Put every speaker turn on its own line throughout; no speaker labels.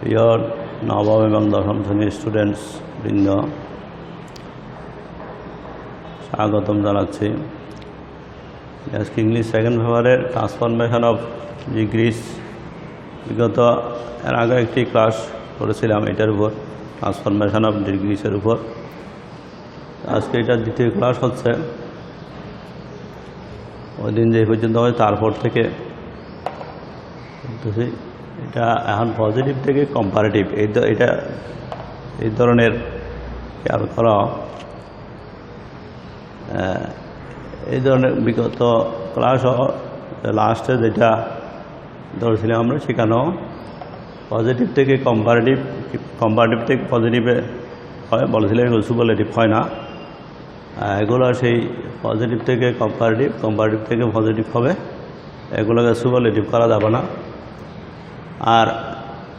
প্রিয় নবম এবং দশম শ্রেণীর স্টুডেন্টস বৃন্দ, স্বাগতম জানাচ্ছি। আজকে ইংলিশ সেকেন্ড পেপারের ট্রান্সফরমেশন অফ ডিগ্রিজ বিগত এর আগে একটি ক্লাস করেছিলাম এটার উপর, ট্রান্সফরমেশন অফ ডিগ্রিজের উপর। আজকে এটার দ্বিতীয় ক্লাস হচ্ছে। ওই দিন যে পর্যন্ত হয় তারপর থেকে এটা এখন পজিটিভ থেকে কম্পারেটিভ এটা এই ধরনের খেয়াল করা। এই ধরনের বিগত ক্লাস লাস্টে যেটা ধরেছিলাম আমরা, সেখানেও পজিটিভ থেকে কম্পারেটিভ, কম্পারেটিভ থেকে পজিটিভে হয় বলেছিলাম, এগুলো সুপারলেটিভ হয় না। এগুলো সেই পজিটিভ থেকে কম্পারেটিভ, কম্পারেটিভ থেকে পজিটিভ হবে, এগুলোকে সুপারলেটিভ করা যাবে না। আর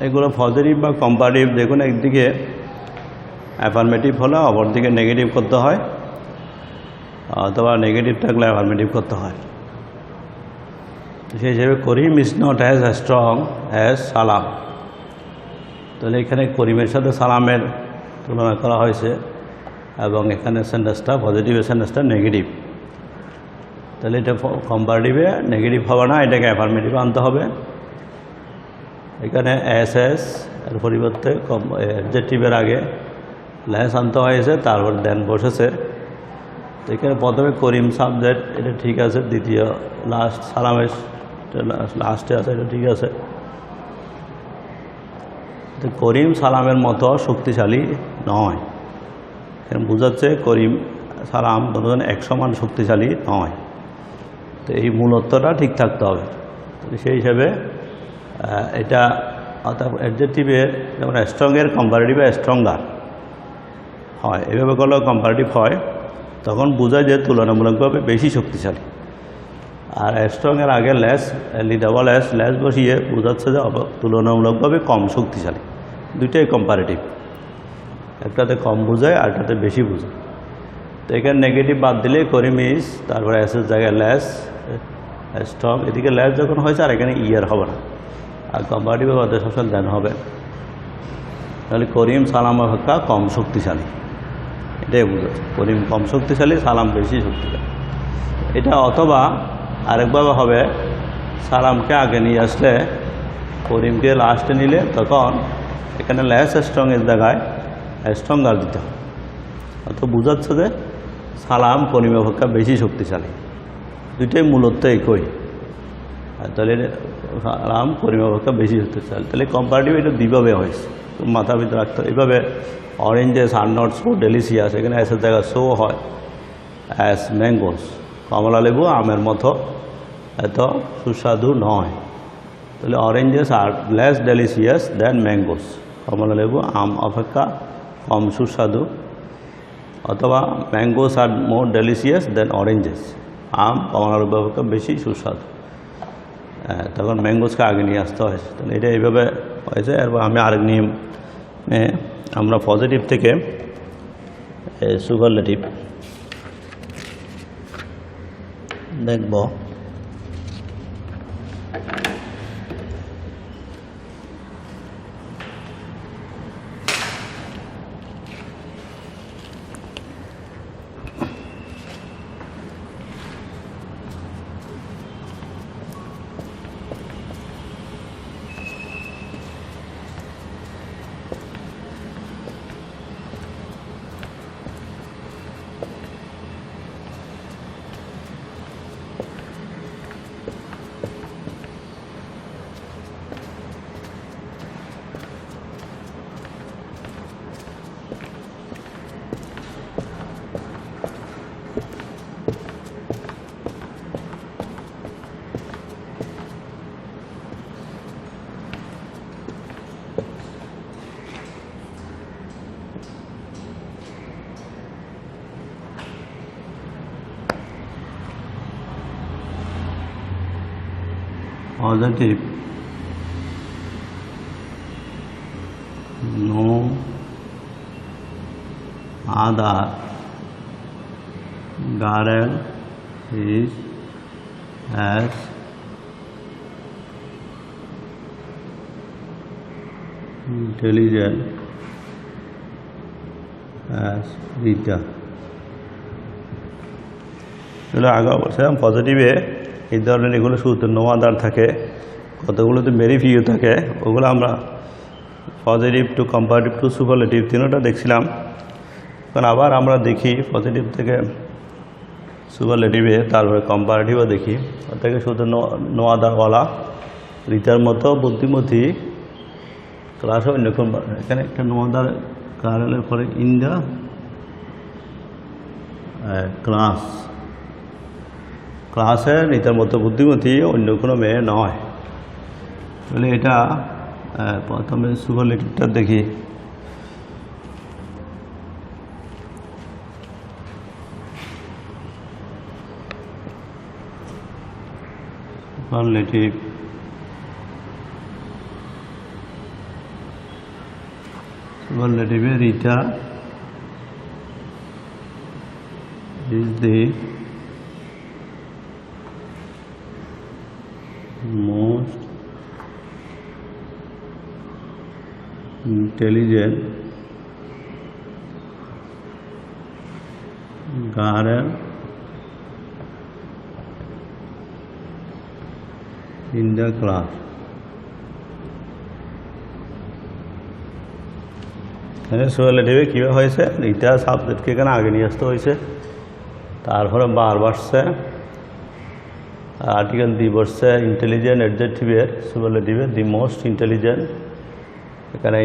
এগুলো পজিটিভ বা কম্পারেটিভ দেখুন, একদিকে অ্যাফার্মেটিভ হলে অপরদিকে নেগেটিভ করতে হয়, অথবা নেগেটিভ থাকলে অ্যাফার্মেটিভ করতে হয়। সেই হিসেবে Karim is not as strong as Salam. তাহলে এখানে করিমের সাথে সালামের তুলনা করা হয়েছে, এবং এখানে সেন্টেন্সটা পজিটিভ, সেন্টেন্সটা নেগেটিভ। তাহলে এটা কম্পারেটিভে নেগেটিভ হবে না, এটাকে অ্যাফার্মেটিভে আনতে হবে। এখানে এস এর পরিবর্তে অ্যাডজেক্টিভের আগে লেস আনতে হয়েছে, তারপর দেন বসেছে। তো এখানে প্রথমে করিম সাবজেক্ট, এটা ঠিক আছে। দ্বিতীয় লাস্ট সালামের লাস্টে আছে, এটা ঠিক আছে। তো করিম সালামের মতো শক্তিশালী নয়, এখানে বোঝাচ্ছে করিম সালাম দুজন এক সমান শক্তিশালী নয়। তো এই মূলত্বটা ঠিক থাকতে হবে। সেই হিসাবে এটা অর্থাৎ অ্যাডজেক্টিভের যেমন স্ট্রংয়ের কম্পারেটিভে স্ট্রঙ্গার হয়, এভাবে করলেও কম্পারেটিভ হয়, তখন বোঝায় যে তুলনামূলকভাবে বেশি শক্তিশালী। আর স্ট্রংয়ের আগে লেস, ডাবল এস লেস বসিয়ে বোঝাচ্ছে যে তুলনামূলকভাবে কম শক্তিশালী। দুইটাই কম্পারেটিভ, একটাতে কম বোঝায় আর একটাতে বেশি বোঝায়। তো এখানে নেগেটিভ বাদ দিলে করিম ইজ, তারপরে এসের জায়গায় লেস স্ট্রং, এদিকে লেস যখন হয়েছে আর এখানে ইয়ার হবে না, আর কম্পারেটিভের মধ্যে সবসময় দেন হবে। তাহলে করিম সালাম অপেক্ষা কম শক্তিশালী, এটাই বোঝাচ্ছে। করিম কম শক্তিশালী, সালাম বেশি শক্তিশালী। এটা অথবা আরেকভাবে হবে, সালামকে আগে নিয়ে আসলে করিমকে লাস্টে নিলে তখন এখানে লেস স্ট্রংয়ের জায়গায় স্ট্রঙ্গার দিতে হবে। অর্থাৎ বোঝাচ্ছে যে সালাম করিম অপেক্ষা বেশি শক্তিশালী। দুইটাই মূলত একই। তাহলে সালাম করিম অপেক্ষা বেশি শক্তিশালী। তাহলে কম্পারেটিভ এটা দুইভাবে হয়েছে, মাথা ভিতরে রাখতে হবে। এইভাবে oranges are not so delicious, এখানে এসের জায়গায় সো হয় অ্যাজ ম্যাঙ্গোস, কমলা লেবু আমের মতো এত সুস্বাদু নয়। তাহলে oranges are less delicious than mangoes, কমলা লেবু আম অপেক্ষা কম সুস্বাদু। অথবা mangoes are more delicious than oranges, আম কমলা লেবু অপেক্ষা বেশি সুস্বাদু। তখন ম্যাঙ্গোসকে আগে নিয়ে আসতে হয়েছে। তাহলে এটা এইভাবে হয়েছে। এরপর আমি আরেক নিয়ম, আমরা পজিটিভ থেকে সুপারলেটিভ দেখব। Positive, no other girl is as intelligent as Rita. এগুলো আগে বলছিলাম পজিটিভে এই ধরনের এগুলো শুরুতে নো আদার থাকে, কতগুলোতে ভেরি ফিউ থাকে, ওগুলো আমরা positive to comparative two superlative তিনটা দেখছিলাম। কারণ আবার আমরা দেখি পজিটিভ থেকে সুপারলেটিভে, তারপরে কম্পারেটিভও দেখি, ওর থেকে শুধু নো আদারওয়ালা রিটার মতো বুদ্ধিমতী ক্লাসও অন্যরকম। এখানে একটা নো আদার কারেলের পরে ইন দ্য ক্লাসে রিটার মতো বুদ্ধিমতী অন্য কোনো মেয়ে নয়। তাহলে এটা প্রথমে সুপারলেটিভটা দেখি। সুপারলেটিভে Rita is the most intelligent girl in the class। সুপারলেটিভে কীভাবে হয়েছে, রিটা সাবজেক্টকে এখানে আগে নিয়ে আসতে হয়েছে, তারপরে বার বসছে, আর্টিকেল দি বসছে ইন্টেলিজেন্ট অ্যাডজেক্টিভের সুপারলেটিভে দি মোস্ট ইন্টেলিজেন্ট। এখানে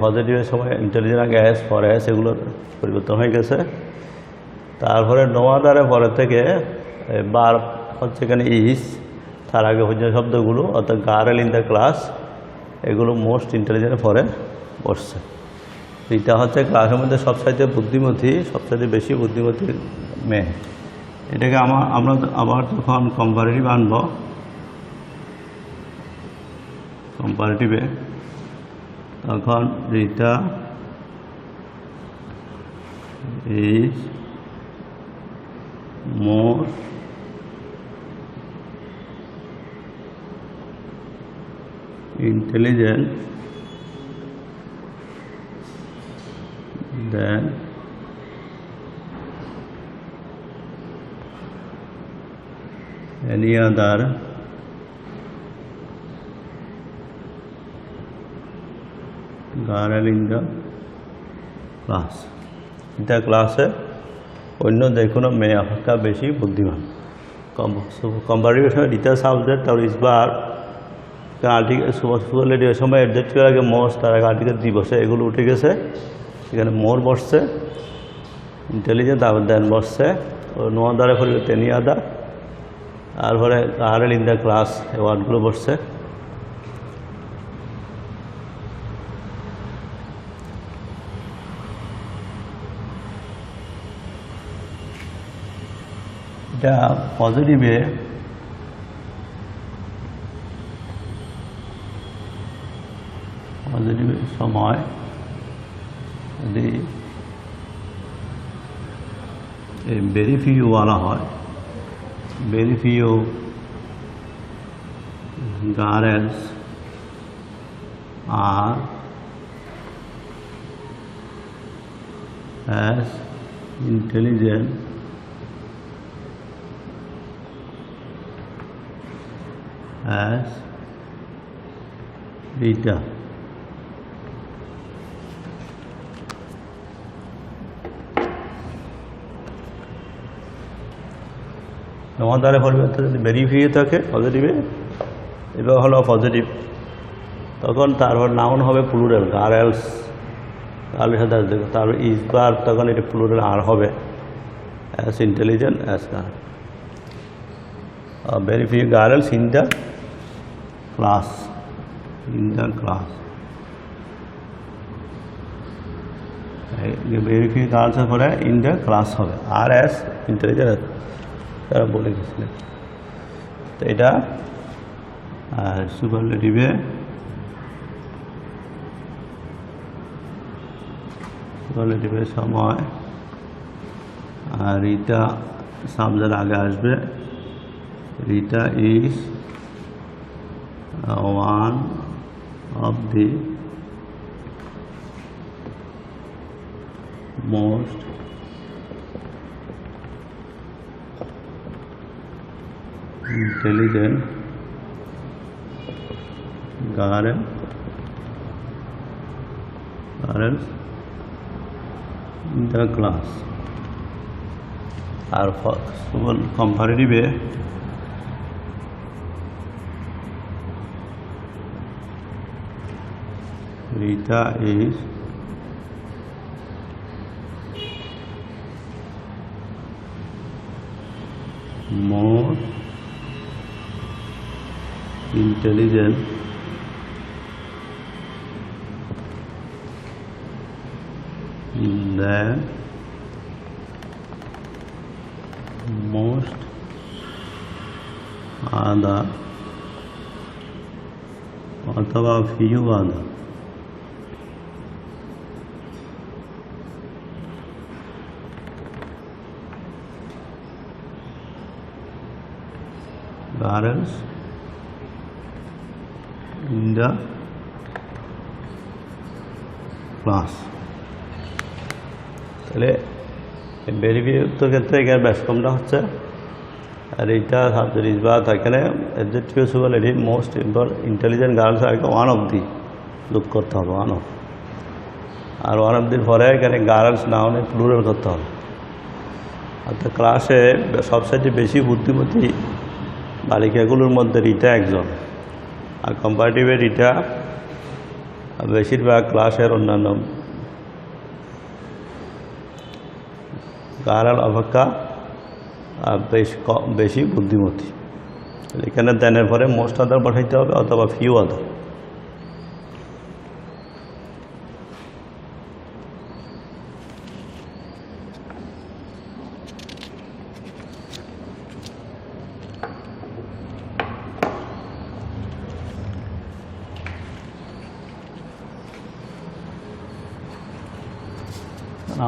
পজিটিভের সময় ইন্টেলিজেন্ট আগে এস পরে এস, এগুলো পরিবর্তন হয়ে গেছে। তারপরে নো আদারের পরে থেকে বার হচ্ছে এখানে ইস, তার আগে হচ্ছে শব্দগুলো অর্থাৎ গার্ল ইন দ্য ক্লাস, এগুলো মোস্ট ইন্টেলিজেন্টের পরে বসছে। রিটা হচ্ছে ক্লাসের মধ্যে সবচাইতে বুদ্ধিমতী, সবচাইতে বেশি বুদ্ধিমতী মেয়ে। এটাকে আমরা আবার যখন কম্পারেটিভ আনব, কম্পারেটিভে তখন Rita is more intelligent than any other girl in the class। এটা ক্লাসে অন্য যে কোনো মেয়ে অপেক্ষা বেশি বুদ্ধিমান। কম্পারেটিভের সময় রিটা সাবজেক্ট আর ইসবার আর্টিকেল সুপারলেটিভের সময় অ্যাডজেক্টিভের আগে মোস্ট, তার আগে আর্টিকেল দি বসে, এগুলো উঠে গেছে। এখানে মোর বসছে, ইন্টেলিজেন্ট তারপর দেন বসছে, নো আদারের পরিবর্তে এনি আদার, তারপরে গার্ল ইন দ্য ক্লাস এই ওয়ার্ডগুলো বসছে। এটা পজিটিভে সময় যদি ভেরি ফিউ ওয়ালা হয়, ভেরি ফিউ গার্লস আর as intelligent as Rita। আমাদের পরিবর্তে যদি ভেরি ফিউ থাকে পজিটিভে, এবার হলো পজিটিভ, তখন তারপর নাউন হবে প্লুরাল, গার্লস, গার্লের সাথে আসবে, তারপর ইসবার, তখন এটা প্লুরাল আর হবে as intelligent as girl. Very few girls in the class, in the class, very few গার্লসের পরে ইন দ্য ক্লাস হবে, আর অ্যাজ ইন্টেলিজেন্ট তারা বলে গেছিলেন। তো এটা সুপারলেটিভে সময় আর রিটা সাবজেক্ট আগে আসবে, Rita is one of the most intelligent girls in the class. আর কম্পারেটিভে Rita is more intelligent than most other अथवा few other girls in the class. তাহলে বেরিফিউক্তর ক্ষেত্রে এখানে ব্যাসকমটা হচ্ছে আর এইটা সাবজেক্ট বা এখানে adjective superlative most intelligent girls আর ওয়ান অফ দি লুক করতে হবে ওয়ান অফ, আর ওয়ান অফ দির পরে এখানে গার্লস নাউনে প্লুরাল করতে হবে। অর্থাৎ ক্লাসে সবচেয়ে বেশি বুদ্ধিমতী বালিকাগুলোর মধ্যে রিটা একজন, আর কম্পারেটিভে রিটা বেশিরভাগ ক্লাসের অন্যান্য গার্ল অপেক্ষা বেশি বুদ্ধিমতী। এখানে দেনের পরে মোস্ট আদার পাঠাইতে হবে অথবা ফিউ আদার।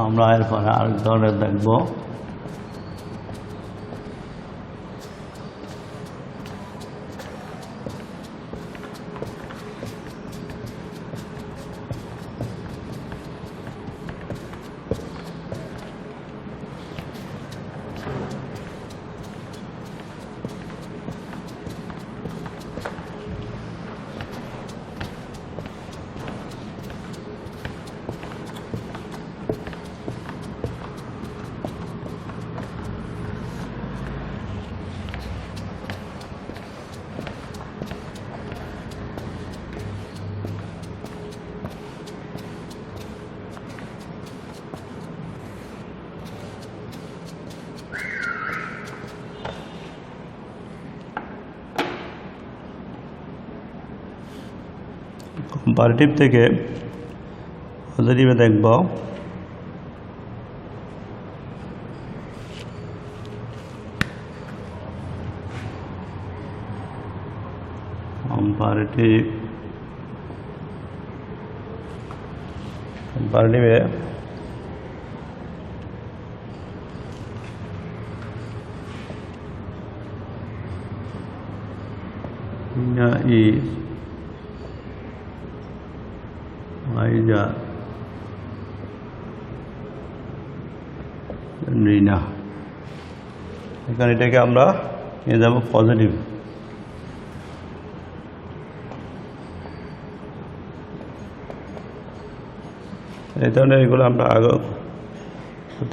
আমরা এরপরে আরেক ধরনের দেখব কম্পারেটিভ থেকে পজিটিভে দেখব কম্পারেটিভে is wiser than Rina। এখানে এটাকে আমরা নিয়ে যাব পজিটিভ। এই ধরনের এগুলো আমরা আগে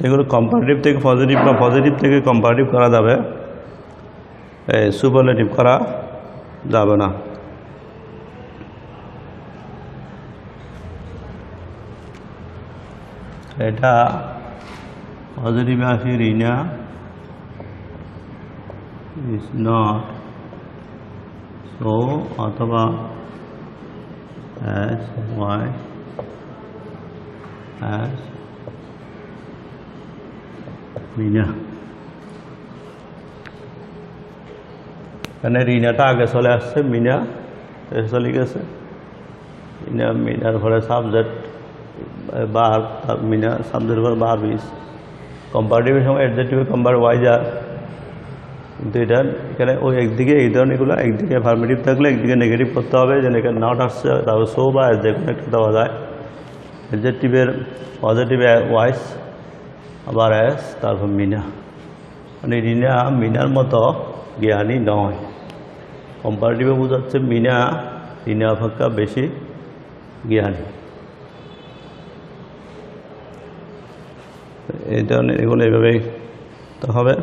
এগুলো কম্পারেটিভ থেকে পজিটিভ বা পজিটিভ থেকে কম্পারেটিভ করা যাবে, সুপারলেটিভ করা যাবে না। এটা পজিটিভ আসি রিনা ইজ নট সো অথবা as white as রিনা। এখানে রিনাটা আগে চলে আসছে, মিনা চলে গেছে। মিনার পরে সাবজেক্ট বার, মিনা সাবজেক্ট পরে বার বিস। কম্পারেটিভের সময় অ্যাডজেক্টিভে কম্পার ওয়াইজার, কিন্তু এটা এখানে ওই একদিকে এই ধরনেরগুলো একদিকে অ্যাফার্মেটিভ থাকলে একদিকে নেগেটিভ করতে হবে, যেন এখানে নট আসছে তারপর সো বা যে কোনো একটা দেওয়া যায়। অ্যাডজেক্টিভের পজিটিভ ওয়াইস আবার এস, তারপর মিনা, মানে রিনা মিনার মতো জ্ঞানী নয়। কম্পারেটিভে বোঝাচ্ছে মিনা রিনা অপেক্ষা বেশি জ্ঞানী। এই ধরনের এগুলো এইভাবেই তো হবে।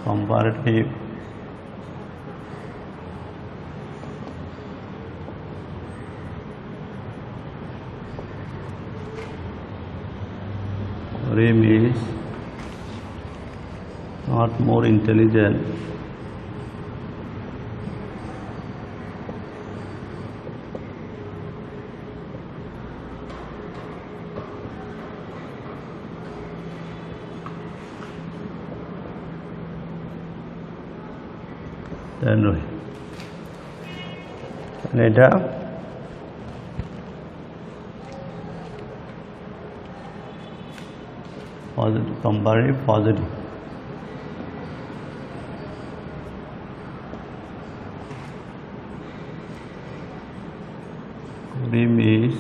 comparative Rim is not more intelligent than Rohim। এটা positive, comparative positive। Rim is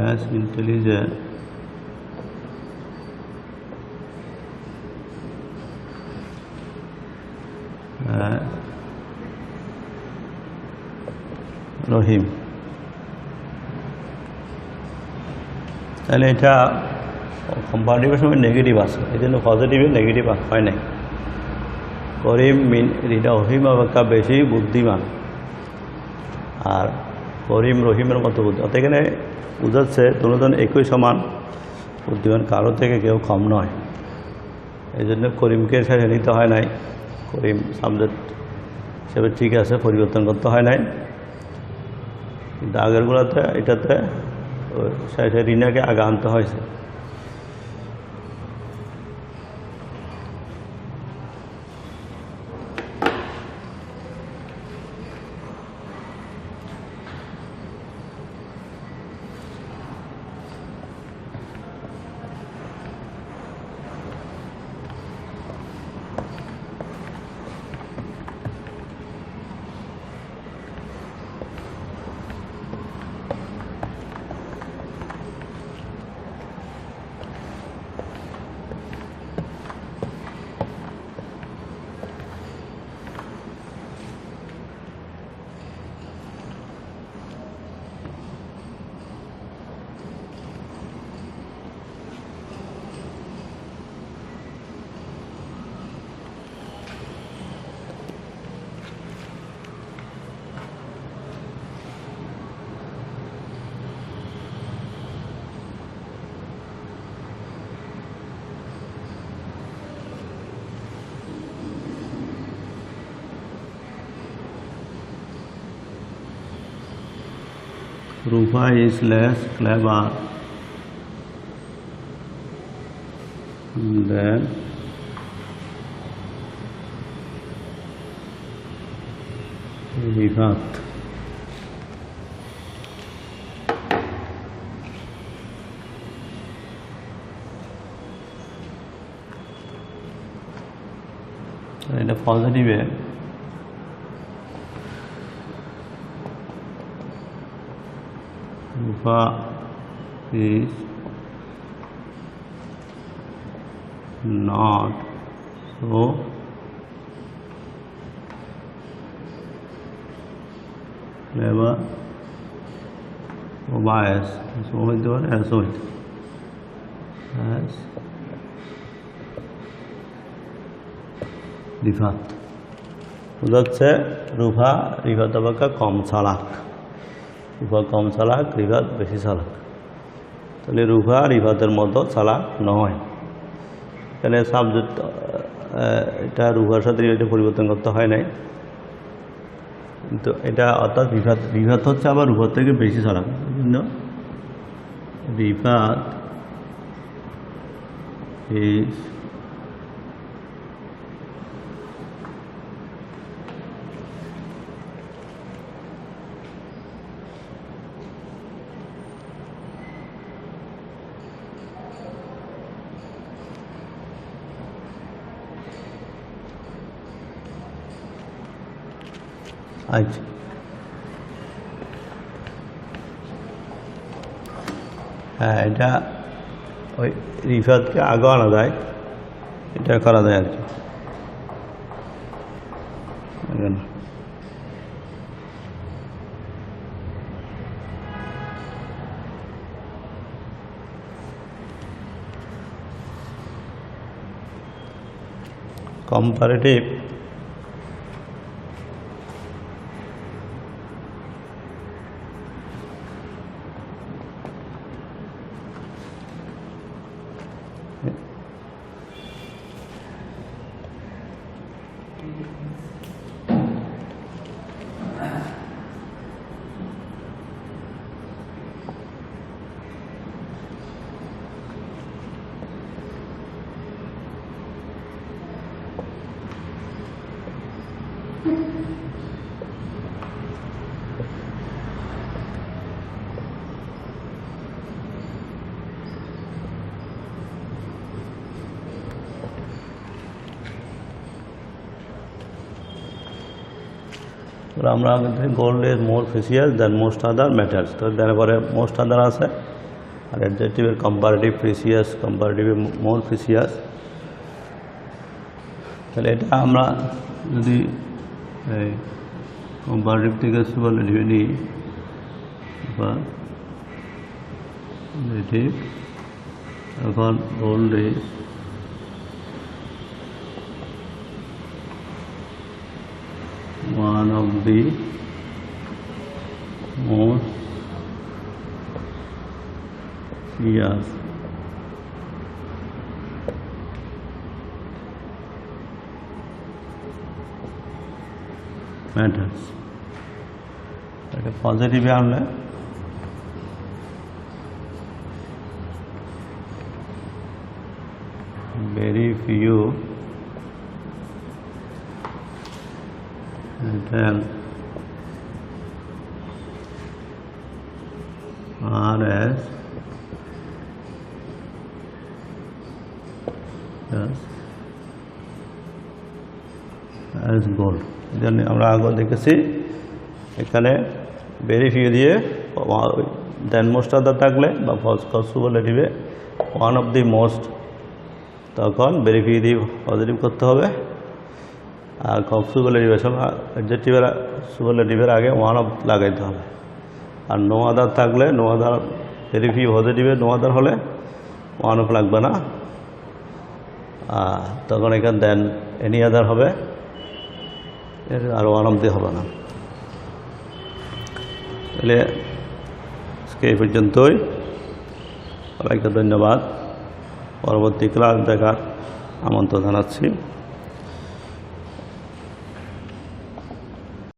as intelligent as রহিম। তাহলে এটা কম্পারেটিভের সময় নেগেটিভ আছে, এই জন্য পজিটিভে নেগেটিভ হয় নাই। করিম রহিম অপেক্ষা বেশি বুদ্ধিমান, আর করিম রহিমের মতো বুদ্ধি। অর্থাৎ এখানে বোঝাচ্ছে দুজন একই সমান বুদ্ধিমান, কারো থেকে কেউ কম নয়। এই জন্য করিমকে শেষে নিতে হয় নাই। করিম সাবজেক্ট হিসেবে ঠিক আছে, পরিবর্তন করতে হয় নাই। কিন্তু আগেরগুলোতে এটাতে শেষে রিনাকে আগে আনতে হয়েছে। Rupa is less clever than Rifat। এটা পজিটিভে Rupa is not so clever or bias, so হইতে পারে as হইতে as রিফাত। বোঝাচ্ছে রুফা রিফাত অপেক্ষা কম চালাক। রুফা কম চালাক, রিফাত বেশি চালাক। তাহলে রুফা রিফাতের মতো চালাক নয়। এখানে সাবজেক্ট এটা রুফার সাথে এটা পরিবর্তন করতে হয় নাই, কিন্তু এটা অর্থাৎ রিফাত হচ্ছে আবার রুফার থেকে বেশি চালাক। এই জন্য রিফাত ইজ আচ্ছা, হ্যাঁ, এটা ওই রিফাতকে আগে আনা যায়, এটা করা যায় আর কি। কম্পারেটিভ আমরা gold is more precious than most other matters, তো তারপরে মোস্ট আদার আছে, আর অ্যাডজেক্টিভের comparative precious, comparative more precious. তাহলে এটা আমরা যদি এই কম্পারেটিভ থেকে সুপারলেটিভ নিই বা এখন gold is one of the most precious matters. এটা পজিটিভে আনলে very few and are as gold। এজন্য আমরা আগে দেখেছি এখানে ভেরি ফিউ দিয়ে দেন মোস্ট আদার থাকলে বা সুপারলেটিভে ওয়ান অফ দি মোস্ট, তখন ভেরি ফিউ দিয়ে পজিটিভ করতে হবে। আর সুপারলেটিভের সময় অ্যাডজেক্টিভের সুপারলেটিভের আগে ওয়ান অফ লাগাইতে হবে। আর নো আদার থাকলে নো আদার, ভেরি ফিউ পজিটিভে নো আদার হলে ওয়ান অফ লাগবে না, তখন এখানে দেন এনি আদার হবে, আর ওয়ান অফ দিয়ে হবে না। তাহলে আজকে এই পর্যন্তই, সবাইকে ধন্যবাদ। পরবর্তী ক্লাস দেখার আমন্ত্রণ জানাচ্ছি।